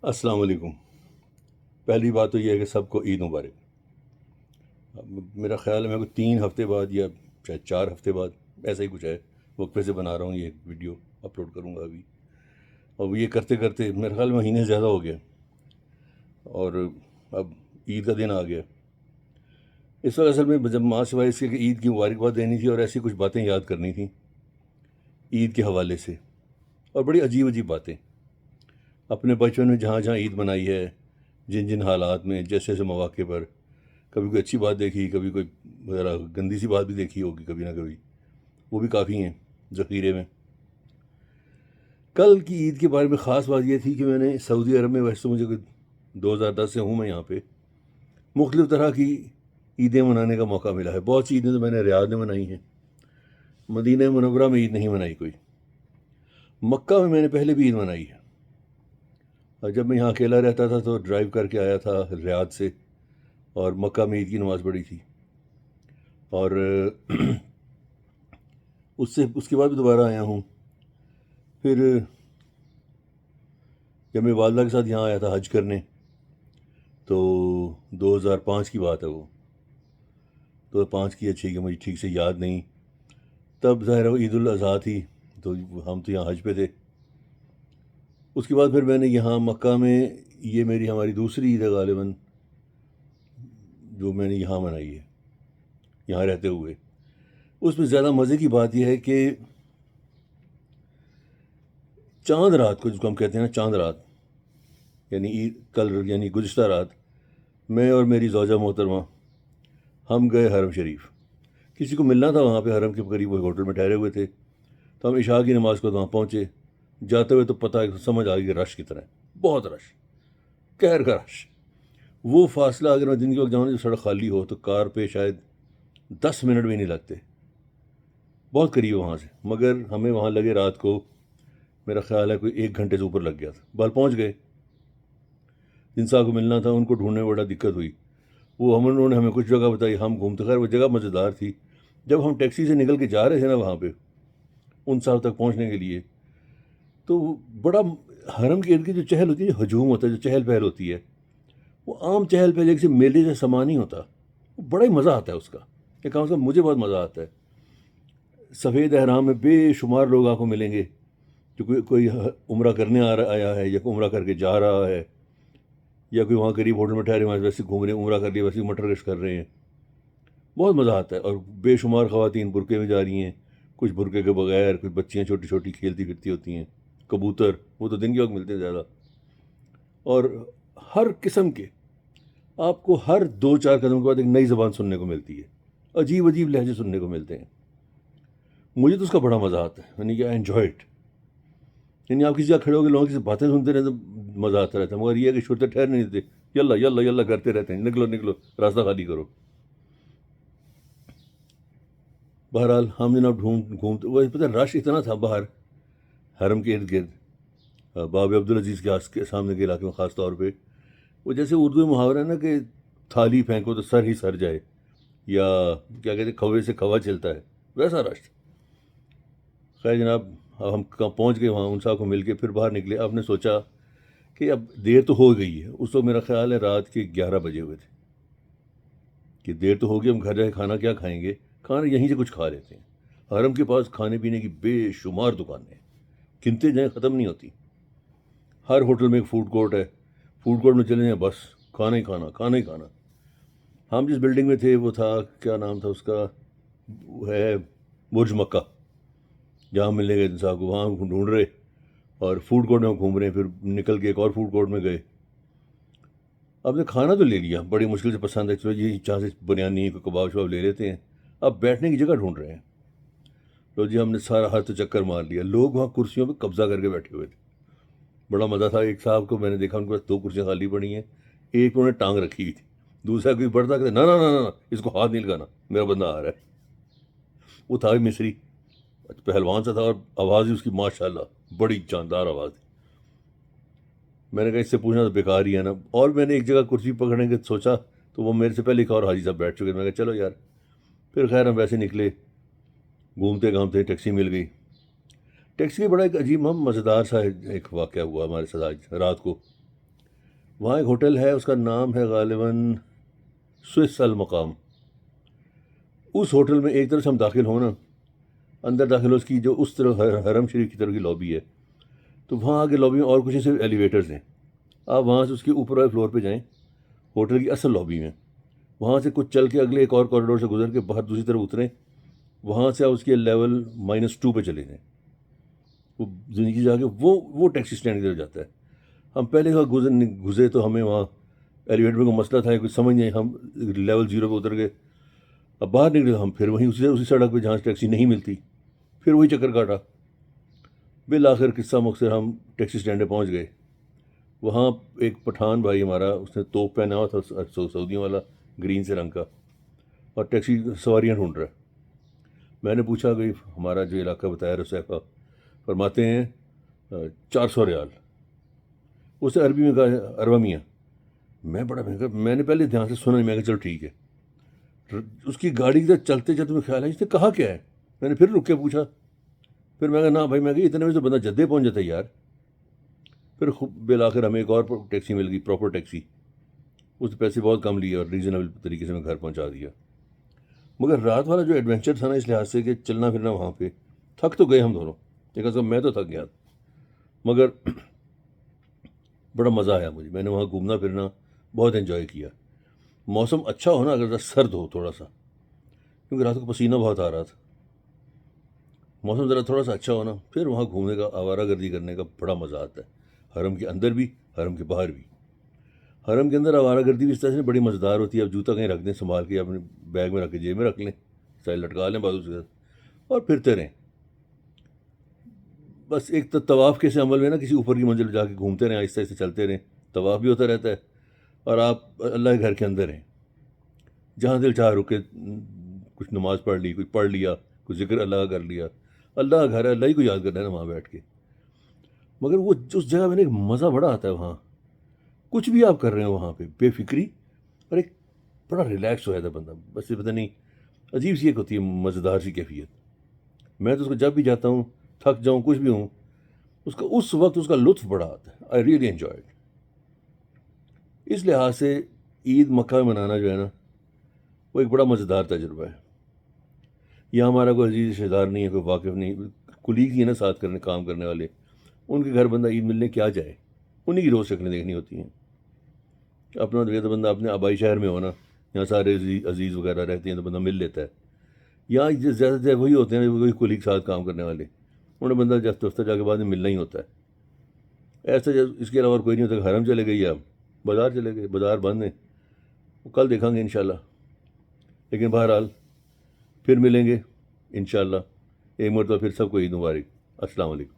السلام علیکم۔ پہلی بات تو یہ ہے کہ سب کو عید مبارک۔ میرا خیال ہے میں کو 3 ہفتے بعد یا شاید 4 ہفتے بعد ایسا ہی کچھ ہے، وقفے سے بنا رہا ہوں، یہ ویڈیو اپلوڈ کروں گا ابھی۔ اور یہ کرتے کرتے میرا خیال مہینے زیادہ ہو گیا، اور اب عید کا دن آ گیا۔ اس وقت اصل میں جب ماں سوائے اس کے کہ عید کی مبارکباد دینی تھی اور ایسی کچھ باتیں یاد کرنی تھیں عید کے حوالے سے، اور بڑی عجیب عجیب باتیں اپنے بچپن میں جہاں جہاں عید منائی ہے، جن جن حالات میں، جیسے جیسے مواقع پر کبھی کوئی اچھی بات دیکھی، کبھی کوئی ذرا گندی سی بات بھی دیکھی ہوگی کبھی نہ کبھی، وہ بھی کافی ہیں ذخیرے میں۔ کل کی عید کے بارے میں خاص بات یہ تھی کہ میں نے سعودی عرب میں، ویسے تو مجھے کوئی 2010 سے ہوں میں یہاں پہ، مختلف طرح کی عیدیں منانے کا موقع ملا ہے۔ بہت سی عیدیں تو میں نے ریاض میں منائی ہیں، مدینہ منورہ میں عید نہیں منائی کوئی۔ مکہ میں نے پہلے بھی عید منائی ہے، اور جب میں یہاں اکیلا رہتا تھا تو ڈرائیو کر کے آیا تھا ریاض سے، اور مکہ میں عید کی نماز پڑھی تھی۔ اور اس کے بعد بھی دوبارہ آیا ہوں۔ پھر جب میں والدہ کے ساتھ یہاں آیا تھا حج کرنے، تو 2005 کی بات ہے وہ، 2005 کی اچھی کہ مجھے ٹھیک سے یاد نہیں، تب ظاہر ہے وہ عید الاضحیٰ تھی، تو ہم تو یہاں حج پہ تھے۔ اس کے بعد پھر میں نے یہاں مکہ میں، یہ ہماری دوسری عید ہے غالباً جو میں نے یہاں منائی ہے یہاں رہتے ہوئے۔ اس میں زیادہ مزے کی بات یہ ہے کہ چاند رات کو، جس کو ہم کہتے ہیں نا چاند رات، یعنی عید کل، یعنی گزشتہ رات، میں اور میری زوجہ محترمہ ہم گئے حرم شریف۔ کسی کو ملنا تھا وہاں پہ، حرم کے قریب وہ ہوٹل میں ٹھہرے ہوئے تھے، تو ہم عشاء کی نماز کو وہاں پہنچے۔ جاتے ہوئے تو پتہ سمجھ آ گئی کہ رش کتنا ہے، بہت رش، قہر کا رش۔ وہ فاصلہ اگر میں دن کے وقت جاؤں جو سڑک خالی ہو تو کار پہ شاید 10 منٹ بھی نہیں لگتے، بہت قریب ہے وہاں سے، مگر ہمیں وہاں لگے رات کو، میرا خیال ہے کوئی 1 گھنٹے سے اوپر لگ گیا تھا۔ بال پہنچ گئے، جن صاحب کو ملنا تھا ان کو ڈھونڈنے میں بڑا دقت ہوئی۔ انہوں نے ہمیں کچھ جگہ بتائی، ہم گھومتے، خیر وہ جگہ مزیدار تھی۔ جب ہم ٹیکسی سے نکل کے جا رہے تھے نا وہاں پہ ان صاحب تک پہنچنے کے لیے، تو بڑا حرم کے ارد گرد جو چہل ہوتی ہے، جو ہجوم ہوتا ہے، جو چہل پہل ہوتی ہے، وہ عام چہل پہل ایک سے میلے سے سما نہیں ہوتا، وہ بڑا ہی مزہ آتا ہے اس کا، کہ کم از کم مجھے بہت مزہ آتا ہے۔ سفید احرام میں بے شمار لوگ آپ کو ملیں گے، جو کوئی عمرہ کرنے آیا ہے، یا کوئی عمرہ کر کے جا رہا ہے، یا کوئی وہاں قریب ہوٹل میں ٹھہرے وہاں ویسے گھوم رہے ہیں، عمرہ کر لیا ویسے مٹر گشت کر رہے ہیں، بہت مزہ آتا ہے۔ اور بے شمار خواتین برقعے میں جا رہی ہیں، کچھ برقعے کے بغیر، کچھ بچیاں چھوٹی چھوٹی کھیلتی پھرتی ہوتی ہیں، کبوتر، وہ تو دن کے وقت ملتے ہیں زیادہ، اور ہر قسم کے، آپ کو ہر 2 4 قدم کے بعد ایک نئی زبان سننے کو ملتی ہے، عجیب عجیب لہجے سننے کو ملتے ہیں۔ مجھے تو اس کا بڑا مزہ آتا ہے، یعنی کہ آئی انجوائے اٹ۔ یعنی آپ کسی جگہ کھڑے ہو کے لوگوں کی باتیں سنتے رہتے مزہ آتا رہتا ہے، مگر یہ ہے کہ شرطیں ٹھہر نہیں دیتے، یلا یلا یلا کرتے رہتے ہیں، نکلو نکلو راستہ خالی کرو۔ بہرحال ہم جناب گھومتے، وہ پتہ رش اتنا تھا باہر حرم کے ارد گرد، باب عبدالعزیز کے سامنے کے علاقے میں خاص طور پہ، وہ جیسے اردو میں محاورہ ہے نا کہ تھالی پھینکو تو سر ہی سر جائے، یا کیا کہتے ہیں کوے سے کوا چلتا ہے، ویسا رش تھا۔ خیر جناب، اب ہم پہنچ گئے وہاں، ان صاحب کو مل کے پھر باہر نکلے۔ اب نے سوچا کہ اب دیر تو ہو گئی ہے، اس وقت میرا خیال ہے رات کے 11 بجے ہوئے تھے، کہ دیر تو ہوگی، ہم گھر جا کے کھانا کیا کھائیں گے، کھانا یہیں سے کچھ کھا لیتے ہیں۔ حرم کے پاس کھانے پینے کی بے شمار دکانیں ہیں، گنتے جائیں ختم نہیں ہوتی۔ ہر ہوٹل میں ایک فوڈ کورٹ ہے، فوڈ کورٹ میں چلے جائیں بس کھانا ہی کھانا، کھانا ہی کھانا۔ ہم جس بلڈنگ میں تھے وہ تھا، کیا نام تھا اس کا، وہ ہے برج مکہ، جہاں ملنے گئے تھے صاحب کو، وہاں ہم ڈھونڈ رہے، اور فوڈ کورٹ میں ہم گھوم رہے ہیں، پھر نکل کے ایک اور فوڈ کورٹ میں گئے۔ اب نے کھانا تو لے لیا، بڑی مشکل سے پسند ہے، چلو یہ جہاں سے بریانی کوئی کباب شباب لے لیتے ہیں، اب بیٹھنے کی جگہ ڈھونڈ رہے ہیں۔ تو جی ہم نے سارا ہر تو چکر مار لیا، لوگ وہاں کرسیوں پہ قبضہ کر کے بیٹھے ہوئے تھے، بڑا مزہ تھا۔ ایک صاحب کو میں نے دیکھا، ان کے پاس 2 کرسیاں خالی پڑی ہیں، ایک انہوں نے ٹانگ رکھی ہوئی تھی، دوسرا کوئی بڑھتا کہ نہ نہ نہ نہ، اس کو ہاتھ نہیں لگانا، میرا بندہ آ رہا ہے۔ وہ تھا بھی مصری، پہلوان سا تھا، اور آواز بھی اس کی ماشاء اللہ بڑی جاندار آواز تھی۔ میں نے کہا اس سے پوچھنا تو بیکار ہی ہے نا، اور میں نے ایک جگہ کرسی پکڑنے کے سوچا تو وہ میرے سے پہلے ایک اور حاجی صاحب بیٹھ چکے تھے، میں کہا چلو یار، پھر خیر ہم ویسے نکلے، گھومتے گھامتے ٹیکسی مل گئی۔ ٹیکسی کا بڑا ایک عجیب مزیدار سا ایک واقعہ ہوا ہمارے ساتھ آج رات کو۔ وہاں ایک ہوٹل ہے، اس کا نام ہے غالباً سوئس المقام. اس ہوٹل میں ایک طرف سے ہم داخل ہوں نا، اندر داخل ہو، اس کی جو اس طرف حرم شریف کی طرف کی لابی ہے، تو وہاں آگے لابی میں اور کچھ صرف ایلیویٹرز ہیں. آپ وہاں سے اس کے اوپر والے فلور پہ جائیں، ہوٹل کی اصل لابی میں، وہاں سے کچھ چل کے اگلے ایک اور کوریڈور سے گزر کے باہر دوسری طرف اتریں، وہاں سے آپ اس کے لیول -2 پہ چلے جائیں. وہ نیچے جا کے وہ ٹیکسی اسٹینڈ کی طرف جاتا ہے. ہم پہلے گزرے تو ہمیں وہاں ایلیویٹر میں کوئی مسئلہ تھا، کچھ سمجھ نہیں، ہم لیول 0 پہ اتر گئے. اب باہر نکلے تو ہم پھر وہیں اسی سڑک پہ جہاں ٹیکسی نہیں ملتی، پھر وہی چکر کاٹا. بالآخر قصہ مختصر ہم ٹیکسی اسٹینڈ پہ پہنچ گئے. وہاں ایک پٹھان بھائی ہمارا، اس نے توپ پہنا ہوا تھا سعودیوں والا، گرین سے رنگ کا، اور ٹیکسی سواریاں ڈھونڈ رہا ہے. میں نے پوچھا کہ ہمارا جو علاقہ بتایا رسیفہ، فرماتے ہیں 400 ریال. اس نے عربی میں کہا اربع میاں. میں بڑا مہنگا، میں نے پہلے دھیان سے سنا نہیں، میں کہا چلو ٹھیک ہے. اس کی گاڑی کی طرف چلتے چلتے میں خیال ہے اس نے کہا کیا ہے. میں نے پھر رک کے پوچھا، پھر میں کہا نہ بھائی، میں کہ اتنے میں تو بندہ جدے پہنچ جاتا ہے یار. پھر بالآخر ہمیں ایک اور ٹیکسی مل گئی، پراپر ٹیکسی. اس نے پیسے بہت کم لیے اور ریزنیبل طریقے سے میں گھر پہنچا دیا. مگر رات والا جو ایڈونچر تھا نا، اس لحاظ سے کہ چلنا پھرنا وہاں پہ، تھک تو گئے ہم دونوں، لیکن میں تو تھک گیا، مگر بڑا مزہ آیا مجھے. میں نے وہاں گھومنا پھرنا بہت انجوائے کیا. موسم اچھا ہو نا، اگر سرد ہو تھوڑا سا، کیونکہ رات کو پسینہ بہت آ رہا تھا. موسم ذرا تھوڑا سا اچھا ہو نا، پھر وہاں گھومنے کا، آوارہ گردی کرنے کا بڑا مزہ آتا ہے. حرم کے اندر بھی، حرم کے باہر بھی. حرم کے اندر آوارہ گردی بھی اس طرح سے بڑی مزیدار ہوتی ہے. اب جوتا کہیں رکھ دیں سنبھال کے، اپنے بیگ میں رکھ کے جیب میں رکھ لیں، چاہے لٹکا لیں بازو سے، اور پھرتے رہیں. بس ایک تو طواف کے سے عمل میں نا، کسی اوپر کی منزل جا کے گھومتے رہیں، آہستہ آہستہ چلتے رہیں، طواف بھی ہوتا رہتا ہے، اور آپ اللہ کے گھر کے اندر ہیں. جہاں دل چاہ رکے، کچھ نماز پڑھ لی، کچھ پڑھ لیا، کچھ ذکر اللہ کا کر لیا. اللہ کا گھر ہے، اللہ ہی کو یاد کرنا ہے نا وہاں بیٹھ کے. مگر وہ اس جگہ میں نے ایک مزہ بڑا آتا ہے وہاں، کچھ بھی آپ کر رہے ہیں وہاں پہ، بے فکری، اور ایک بڑا ریلیکس ہو جاتا ہے بندہ. بس یہ پتہ نہیں، عجیب سی ایک ہوتی ہے مزیدار سی کیفیت. میں تو اس کو جب بھی جاتا ہوں، تھک جاؤں کچھ بھی ہوں، اس وقت اس کا لطف بڑا آتا ہے. I really enjoy it. اس لحاظ سے عید مکہ میں منانا جو ہے نا، وہ ایک بڑا مزیدار تجربہ ہے. یہاں ہمارا کوئی عزیز رشتہ دار نہیں ہے، کوئی واقف نہیں، کلیگ ہی ہے نا ساتھ کام کرنے والے، ان کے گھر بندہ عید ملنے کیا جائے، انہیں کی روز شکلیں دیکھنی ہوتی ہیں. اپنا تو بندہ اپنے آبائی شہر میں ہونا، یہاں سارے عزیز وغیرہ رہتے ہیں تو بندہ مل لیتا ہے. یہاں زیادہ سے زیادہ وہی ہوتے ہیں، وہی کلیگ ساتھ کام کرنے والے، انہیں بندہ جب دفتر جا کے بعد میں ملنا ہی ہوتا ہے. ایسا اس کے علاوہ اور کوئی نہیں ہوتا. حرم چلے گئے یا بازار چلے گئے، بازار بند ہیں، وہ کل دیکھیں گے انشاءاللہ. لیکن بہرحال پھر ملیں گے انشاءاللہ. ایک مرتبہ پھر سب کو عید مبارک. السلام علیکم.